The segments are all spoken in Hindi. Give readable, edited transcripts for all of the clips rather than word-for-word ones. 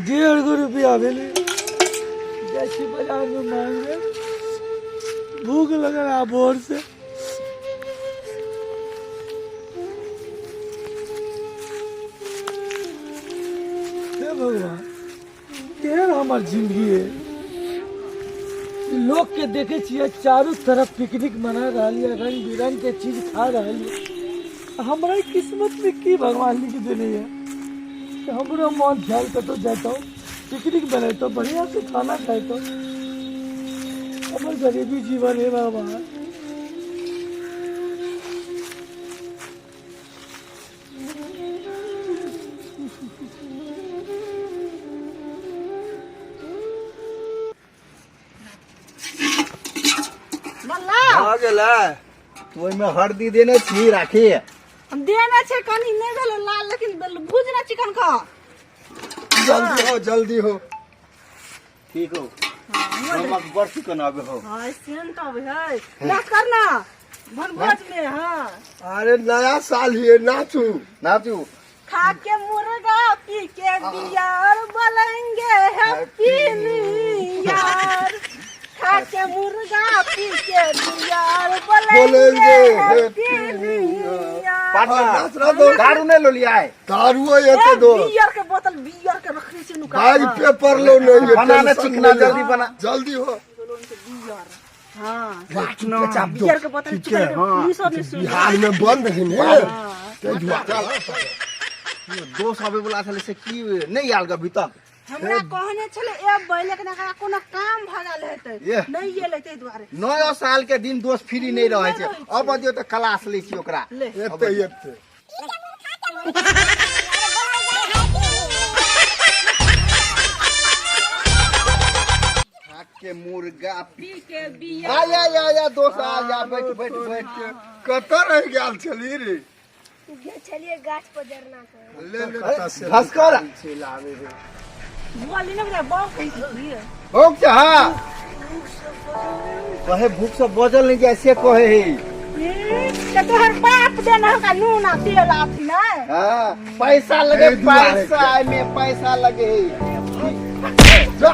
150 भेले जैसी बाजार में मांग रहे। भूख लग रहा भोर से। हे भगवान केहन हमार जिंदगी है। लोग के देखे छिए चारों तरफ पिकनिक मना रहा है, रंग बिरंग के चीज खा रहा है। हमारा किस्मत में की भगवान लिख देने है। हमरो मन ख्याल कतो जाता पिकनिक बनाता बढ़िया से खाना खाता। हमार गरीबी जीवन है बाबा। तो में हल्दी देने छी राखी हम देने छे कनी नहीं भेलो लाल लेकिन भुजना चिकन खा। जल्दी हो ठीक हो। नमक बड़ चिकन आवे हो। हां सेंट आवे है ना करना भनभोज में। हां अरे नया साल है नाचू नाचू। खा के मुर्गा पी के बियर बोलेंगे हैप्पी न्यू ईयर। खा के मुर्गा पी के बियर बोलेंगे हैप्पी न्यू ईयर। पार्टनर दारू ने लो लिया है। दारू ये तो दो बियर के बोतल बियर के रखनी से नुका। भाई पेपर लो नहीं बनाना चिकना जल्दी बना जल्दी हो। बियर हां पार्टनर बियर के बोतल चिकन बिहार में बंद है ने। दोस्त आवे बोला छले से की नहीं आल का भीतर हमरा कहने छले ए बैले के नका कोनो काम भगल हेतै नहीं ये लेते द्वारे। नया साल के दिन दोस्त फ्री नहीं रहे छे। अब दियो त क्लास लै छी ओकरा एते एते। के मुर्गा पी के बिया आया दोस्त आ जा बैठ बैठ बैठ के कत रह गेल छली रे। गे चलिए गाछ पर जरना कर ले हंस कर लावे रे बोली न रे बहुत कैसी है भूख से। हां कहे भूख से बजल नहीं जैसे कहे है ते तोहर बाप देना का नून आ तेल आथी ना। हां पैसा लगे पैसा में पैसा लगे जा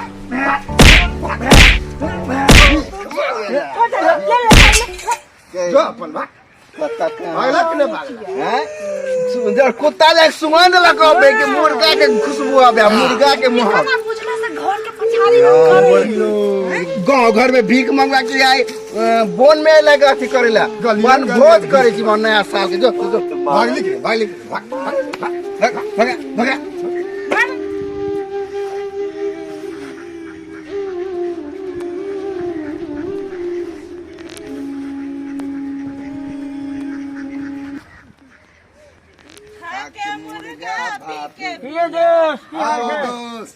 जो अपन बा भागलक ने भागल हैं सुंदर कुत्ता ले सुगंध लगाबे के मुर्गा के खुशबू आबे मुर्गा के मुंह ना पूछला से घर के पछाड़ी न करे। गांव घर में भीख मंगवा के आए बोन में लगा अथी करेला मन भोज करे छी नया साल के। जो भागलिक भाग ये दोस्त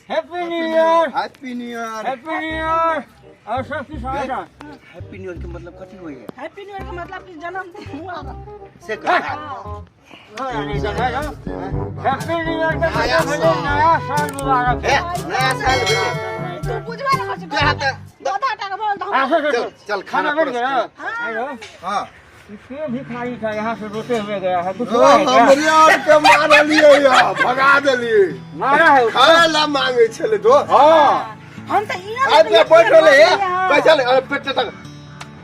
happy new year. Happy new year happy new year. और सब की सहायता। हैप्पी न्यू ईयर के मतलब कथी होय है हैप्पी न्यू ईयर का मतलब कि जन्मदिन हुआ। से कहा नहीं जाना ना। हैप्पी न्यू ईयर का मतलब है नया साल मुबारक है। नया साल भेटे तू बुझवा ना कुछ क्या हाथ दादा का बोल दो। चल खाना बन गया। हेलो हां इसके भी खाई था यहाँ से रोते हुए गया है कुछ हुआ है क्या? हम यार के मार लिए या भगा देलिए मारा है उसको? खाला मांगे छले दो। हां हम तो इया आज में बैठले पैसा ले पेट तक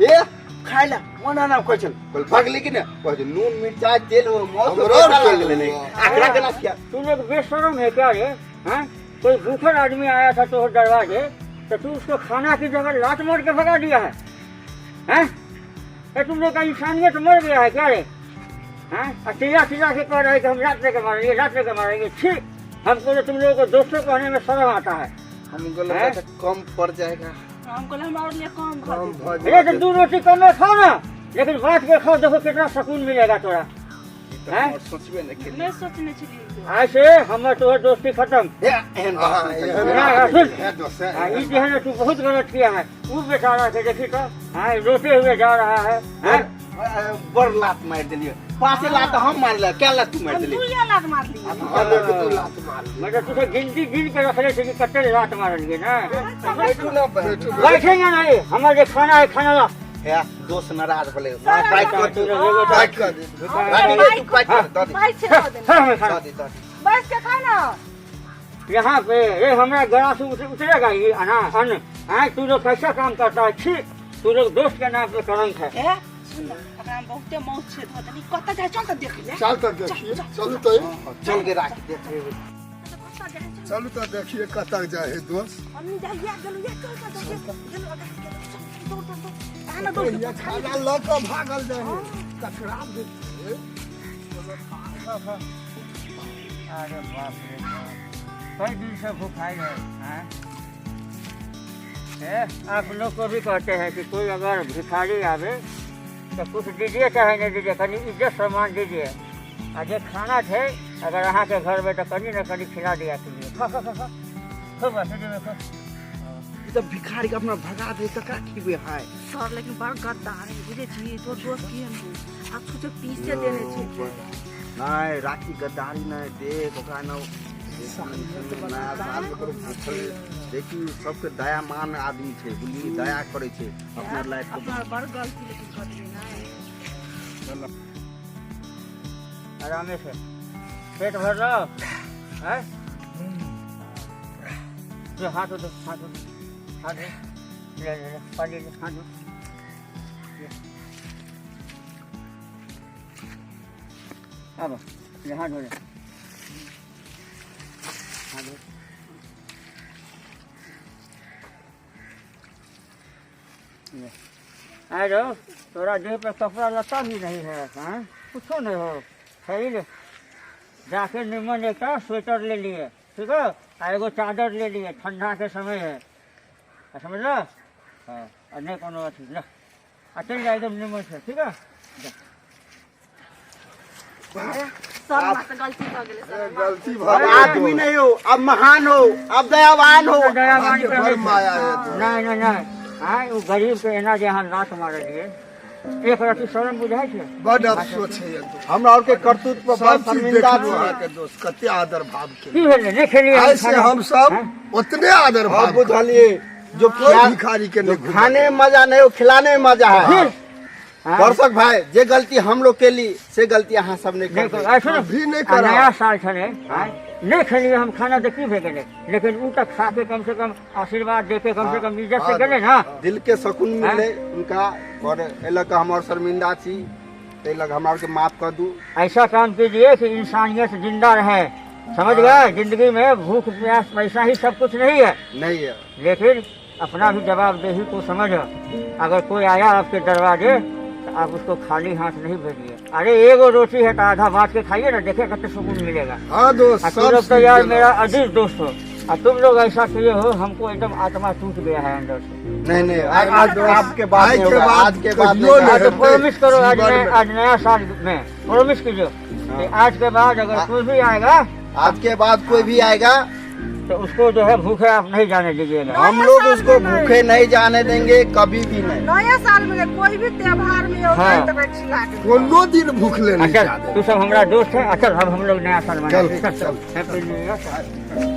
ए खाइला ओना ना कोई चल बोल भागली कि ना कोई नून मिर्चा तेल मौत कर लेने आखरा के नास क्या तुम लोग बेशरम है क्या रे? हैं कोई भूखा आदमी आया था तो दरवाजे तो तू उसको खाना की जगह लात मार के भगा दिया है। हैं तुम लोग का इंसानियत मर गया है क्या रे? हैं चिल्ला चिल्ला के कह रहे कि हम रात के मारेंगे छी। हमको तो तुम लोगों को दोस्तों कहने में शर्म आता है। हमको लगा था कम पड़ जाएगा। हमको हमारे लिए काम कर अरे तो 2 रोटी कम में खाओ ना लेकिन बांट के खाओ। देखो कितना सुकून मिलेगा तोरा। हैं सोचबे नहीं के मैं सोचने चली ऐसे हमारे तो दोस्ती खत्म। एहन बात है दोस्त ये है ना तू बहुत गलत किया है। वो बेचारा से देखी तो रोते हुए जा रहा है। बड़ लात मार दिलिए पासे लात हम मार ले क्या लात तू मार दिली तू ये लात मार ली। मतलब तुझे गिनती गिन के रख रहे थे कि कट्टे लात मारेंगे ना। बैठो ना बैठेंगे नहीं हमारे खाना है खाना ला। है दोस्त नाराज बोले बाइक कर दे बाइक कर दे बाइक कर दे बाइक चला दे बस के खाना यहाँ पे ये हमारा गला से उतरेगा ये अन्न। हाँ, तू लोग कैसा काम करता है? छी, तू लोग दोस्त के नाम पे कलंक है। ए सुन ना, ओकरा में बहुते मौत छेद होता नहीं, कत जाए चल त देख ले। चल तो देखिए, चलू तो चल के राख देखे चलू तो देखिए कतक जाए है दोस्त। हमनी जाइए चलो ये चल चल आना तो ये दोस्त खाना लक भागल जाए है कचरा दे। अरे बाप रे बाप, कई दिन से भूखाई है। हाँ? आप लोग को भी कहते हैं कि कोई अगर भिखारी आवे तो कुछ दीजिए चाहे नहीं दीजिए, कहीं इज्जत सम्मान दीजिए। आज ये खाना थे, अगर यहाँ के घर में तो कहीं न कहीं खिला दिया कीजिए। खा खा खा खा खूब हंसी में खा। जब भिखारी का अपना भगा दे तो का की वे हाय सर लेकिन बड़ गद्दार है बुझे छी, तो दोस्त की हम आप सोचे पीछे देने छी। नहीं राखी गद्दारी नहीं देख ओकरा न नया साल में करो भूखल देखी सबके दया मान आदमी छे बुझली दया करे छे अपना लाइफ को। अपना बड़ गलती लेकिन कर दी ना। आराम से पेट भर रहा है। जो हाथ दो, हाथ दो, हाथ दो, ले ले ले पानी ले, हाथ दो। अब ये हाथ धो ले, हाथ धो। आए रो, तोरा देह पे कपड़ा लता भी नहीं है। हाँ, कुछ नहीं हो, है ही नहीं। जाके निमन एक स्वेटर ले लिए, ठीक है, और एगो चादर ले लिए, ठंडा के समय है, समझ लो। हाँ, और नहीं कोनो अथी ल, चल जाए एकदम निमन से, ठीक है। सर मात्र गलती कर गेले सर। गलती अब भाई आदमी नहीं हो अब महान हो अब दयावान हो। दयावान आगे भर माया है तो। नहीं नहीं नहीं, हाँ, वो गरीब के एना जे यहाँ लात मारे लिए, एक रति शर्म बुझाई छे। बड़ अफसोस है ये तो। हमरा और के करतूत पर बड़ा सब चीज शर्मिंदा देखो छी। के दोस्त कते आदर भाव के की भेले नहीं खेलिए ऐसे हम सब उतने आदर अब भाव बुझलिए जो कोई भिखारी के नहीं खाने में मजा नहीं हो खिलाने में मजा है। दर्शक भाई जे गलती हम लोग के ली से गलती यहाँ सब ने कर दी। भी नहीं करा। नया साल छे, नहीं खेलिए हम खाना तो की भेगले, लेकिन उ तक खा के कम से कम आशीर्वाद दे के कम से कम इज्जत से गले ना। दिल के सुकून मिले उनका और एलक हमार शर्मिंदा छी एलक हमार के माफ कर दू। ऐसा काम कीजिए कि इंसानियत जिंदा रहे, समझ गए। जिंदगी में भूख प्यास पैसा ही सब कुछ नहीं है, नहीं है लेकिन अपना भी जवाबदेही को समझो। अगर कोई आया आपके दरवाजे तो आप उसको खाली हाथ नहीं भेजिए। अरे एगो रोटी है तो आधा बांट के खाइए ना, देखे कितना सुकून मिलेगा। हाँ दोस्त तुम लोग तो यार मेरा अजीज दोस्त हो, और तुम लोग ऐसा किए हो, हमको एकदम आत्मा टूट गया है अंदर से। नहीं नहीं आज आपके बाद आज नहीं के होगा, बाद आज के बाद कहियो नहीं हाँ, तो नहीं। प्रॉमिस करो आज जीवन में। आज नया साल में प्रॉमिस कीजिए कि आज के बाद अगर कोई भी आएगा आज के बाद कोई भी आएगा तो उसको जो है भूखे आप नहीं जाने दीजिएगा। हम लोग उसको भूखे नहीं जाने देंगे कभी भी नहीं। नया साल में कोई भी त्योहार में हो हाँ। तो खिला के कोनो दिन भूखले नहीं अच्छा जाने। तू सब हमारा दोस्त है। अच्छा अब हम लोग नया साल चल, मनाएंगे। चल। Happy new year.